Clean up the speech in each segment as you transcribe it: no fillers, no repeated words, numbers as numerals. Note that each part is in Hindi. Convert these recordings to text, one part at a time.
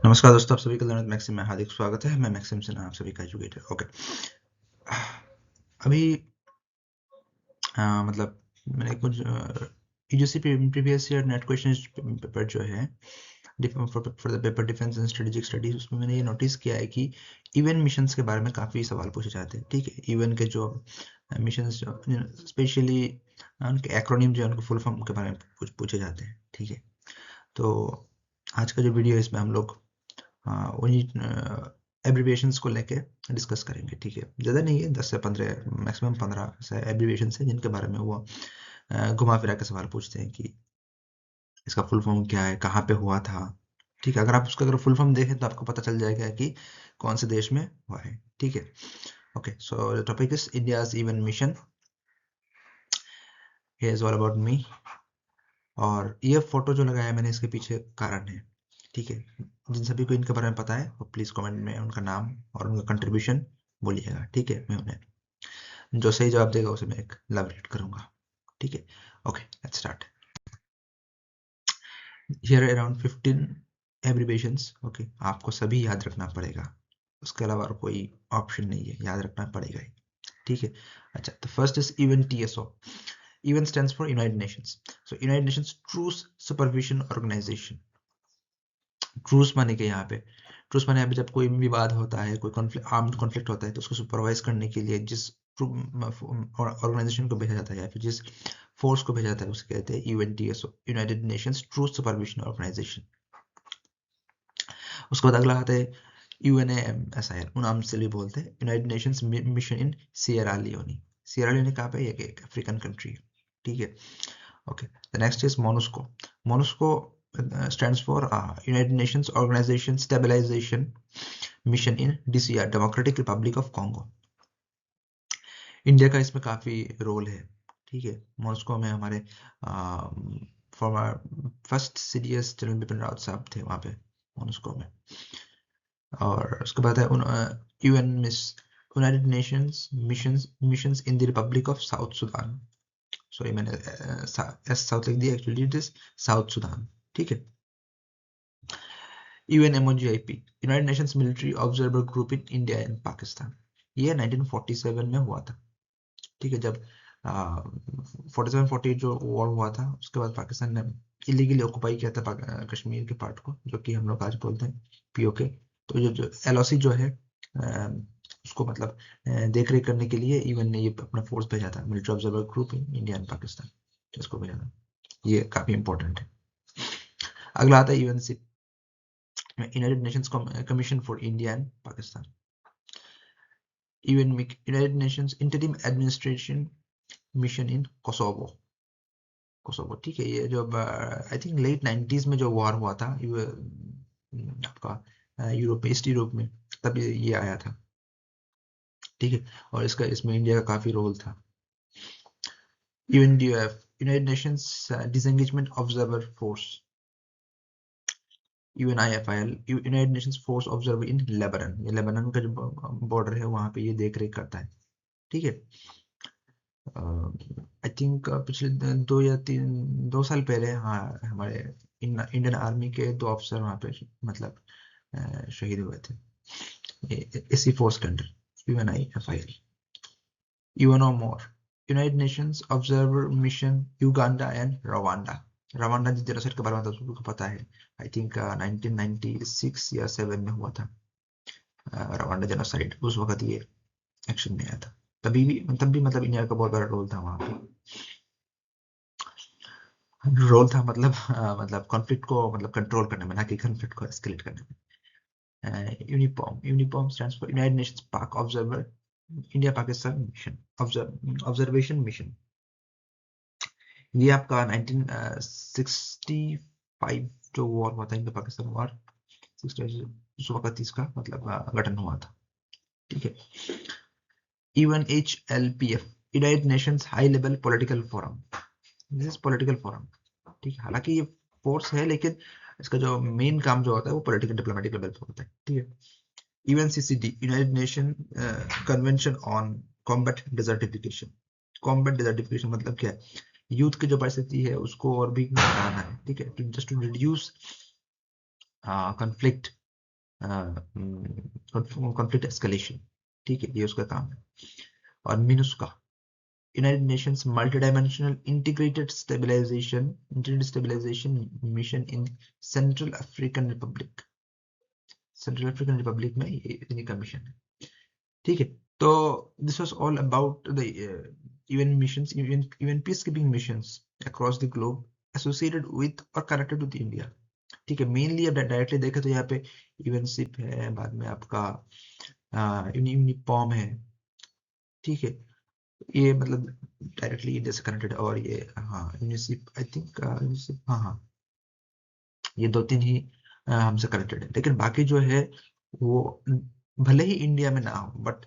नमस्कार दोस्तों, आप सभी का लर्नर मैक्सिम में हार्दिक स्वागत है। मैं मैक्सिम सिन्हा, आप सभी का एजुकेटर। ओके, अभी मतलब मैंने कुछ UGC previous year net questions paper जो है for the paper defence and strategic studies, उसमें मैंने ये नोटिस किया है कि ईवन मिशंस के बारे में काफ़ी सवाल पूछे जाते हैं। ठीक है, ईवन के जो मिशंस स्पेशली उनके एक्रोनिम जो है उनको फुल फॉर्म के बारे में पूछे जाते हैं। ठीक है, तो आज का जो वीडियो है इसमें हम लोग उन्हीं एब्रीविएशंस को लेके डिस्कस करेंगे। ठीक है, ज़्यादा नहीं है, 10 से 15, मैक्सिमम 15 से एब्रीविएशंस है जिनके बारे में वो घुमा फिरा के सवाल पूछते हैं कि इसका फुल फॉर्म क्या है, कहाँ पे हुआ था। ठीक है, अगर फुल फॉर्म देखें तो आपको पता चल जाएगा कि कौन से देश में हुआ है। ठीक है, okay, so the topic is India's even mission. Here is all about me. और ये फोटो जो लगाया है मैंने, इसके पीछे कारण है। ठीक है, जिन सभी को इनके बारे में पता है वो प्लीज कमेंट में उनका नाम और उनका कंट्रीब्यूशन बोलिएगा। ठीक है, मैं उन्हें जो सही जवाब देगा उसे मैं एक लव रेट करूंगा। ठीक है, okay, let's start. Here around 15 abbreviations. Okay, आपको सभी याद रखना पड़ेगा, उसके अलावा और कोई ऑप्शन नहीं है, याद रखना पड़ेगा ही। ठीक है, अच्छा, तो first is UNTSO. UN stands for United Nations. So United Nations truce supervision organisation. Truce माने के यहाँ पे, ट्रूस माने यहाँ पे जब कोई विवाद होता है, कोई कॉन्फ्लिक्ट, आर्म्ड कॉन्फ्लिक्ट होता है, तो उसको सुपरवाइज करने के लिए जिस ऑर्गेनाइजेशन को भेजा जाता है या फिर जिस फोर्स को भेजा जाता है उसे कहते हैं UNTSO, United Nations truth supervision organization. उसके बाद अगला आता है यूएनएमएसआईआर, नाम से भी बोलते हैं, United Nations mission in Sierra Leone. Sierra Leone कहाँ पे है? ये एक अफ्रीकन कंट्री है। ठीक है, okay, the next is MONUSCO. MONUSCO stands for United Nations Organization Stabilization Mission in DCR, Democratic Republic of Congo। India का इसमें काफी रोल है। ठीक है, मॉस्को में हमारे farmer first CDS general Bipin Rawat साहब थे वहाँ पे मॉस्को में। और उसके बाद है UN miss United Nations missions in the Republic of south Sudan. Sorry, मैंने एस साउथ लिख दिया, actually it is south Sudan. ठीक है, UNMOGIP, United Nations military observer group in India and Pakistan. ये 1947 में हुआ था। ठीक है, जब 47-48 जो वॉर हुआ था, उसके बाद पाकिस्तान ने इलीगली ऑक्युपाई किया था कश्मीर के पार्ट को, जो कि हम लोग आज बोलते हैं पीओके। तो जो एलओसी जो है उसको मतलब देख रेख करने के लिए यूएन ने ये अपना फोर्स भेजा था, military observer group in India and Pakistan, इसको भेजा था। ये काफी इंपॉर्टेंट है। अगला आता है UNC, United Nations commission for India and Pakistan. United Nations interim administration mission in Kosovo. Kosovo, ठीक है, ये जो आई थिंक लेट 90s में जो वॉर हुआ था आपका यूरोप, ईस्ट यूरोप में, तब ये आया था। ठीक है, और इसमें इंडिया का काफी रोल था। UNDOF, United Nations disengagement observer force. UNIFIL, United Nations force observer in Lebanon. ये लेबनान का जो बॉर्डर है वहां पे ये देख रेख करता है। ठीक है, आई थिंक पिछले 2 साल पहले, हाँ, हमारे इंडियन आर्मी के 2 अफसर वहाँ पे मतलब शहीद हुए थे इसी फोर्स के under, UNIFIL। UNO more, United Nations observer mission Uganda and Rwanda. Rwanda जिस जेनोसाइड के बारे में सबको पता है, आई थिंक 1996 या 7 में हुआ था रवांडा जेनोसाइड। उस वक्त ये एक्शन में आया था, तब भी मतलब इंडिया का बहुत बड़ा रोल था वहाँ पे। रोल था मतलब कॉन्फ्लिक्ट को मतलब कंट्रोल करने में, ना कि कॉन्फ्लिक्ट को एस्केलेट करने में। यूनिपॉम स्टैंड्स फॉर यूनाइटेड नेशंस पाक observer India Pakistan mission, observation mission. ये आपका 1965 जो वॉर हुआ था, इंडिया पाकिस्तान वॉर, उस वक्त इसका मतलब गठन हुआ था। ठीक है, UNHLPF, United Nations high level political forum. This is political forum. ठीक है, हालांकि ये फोर्स है, लेकिन इसका जो मेन काम जो होता है वो पॉलिटिकल डिप्लोमेटिक लेवल पर होता है। ठीक है, UNCCD, United nation convention on combat desertification. Combat desertification मतलब क्या है? यूथ की जो परिस्थिति है उसको और भी घटाना है। ठीक है, just to reduce conflict conflict escalation, ठीक है, ये उसका काम है। और MINUSCA, United Nations multi dimensional integrated stabilization mission in Central African Republic. Central African Republic में ये इन्हीं का मिशन है, ठीक है। तो this was all about the UN missions, UN peace keeping missions across the globe associated with और कनेक्टेड विद इंडिया, ठीक है। मेनली अब डायरेक्टली देखें तो यहाँ पे इवेंटशिप है, बाद में आपका यूनिपॉम है, ठीक है। ये मतलब डायरेक्टली इंडिया से कनेक्टेड है। और ये हाँ यूनिसिप, आई थिंक यूनिसिप, हाँ हाँ, ये दो तीन ही हमसे कनेक्टेड है। लेकिन बाकी जो है वो भले ही इंडिया में ना हो, but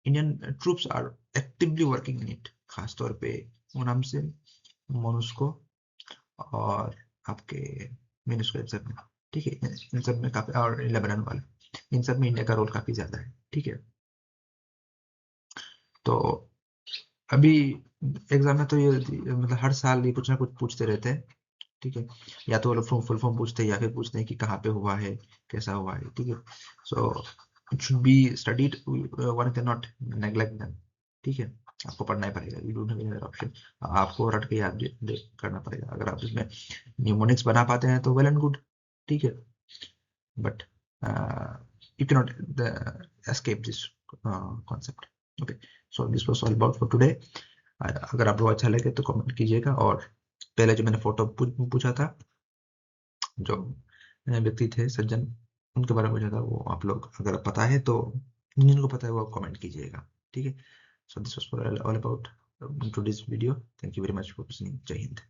Indian troops are actively working in it, खासतौर पे ओनम से, मोनुस्को और आपके मिनिस्को, इन सब में, ठीक है। इन सब में काफी, और लेबनान वाले, इन सब में इंडिया का रोल काफी ज्यादा है, ठीक है। तो अभी एग्जाम में तो ये मतलब हर साल ये कुछ ना कुछ पूछते रहते हैं, ठीक है। या तो वो लोग फुल फॉर्म पूछते हैं या फिर पूछते हैं कि कहाँ पे हुआ है, कैसा हुआ है, ठीक है। So it should be studied, one can not neglect them, ठीक है। आपको पढ़ना ही पड़ेगा, you don't have any other option. आपको रट के याद करना पड़ेगा। अगर आप इसमें न्यूमोनिक्स बना पाते हैं तो वेल एंड गुड, ठीक है। But you cannot escape this concept. Okay, so this was all about for today. अगर आपको अच्छा लगे तो कमेंट कीजिएगा। और पहले जो मैंने फोटो पूछा था, जो व्यक्ति थे सज्जन, उनके बारे में पूछा था, वो आप लोग अगर पता है तो, जिनको पता है वो आप कमेंट कीजिएगा, ठीक है। So this was all about today's video. Thank you very much for listening. जय हिंद।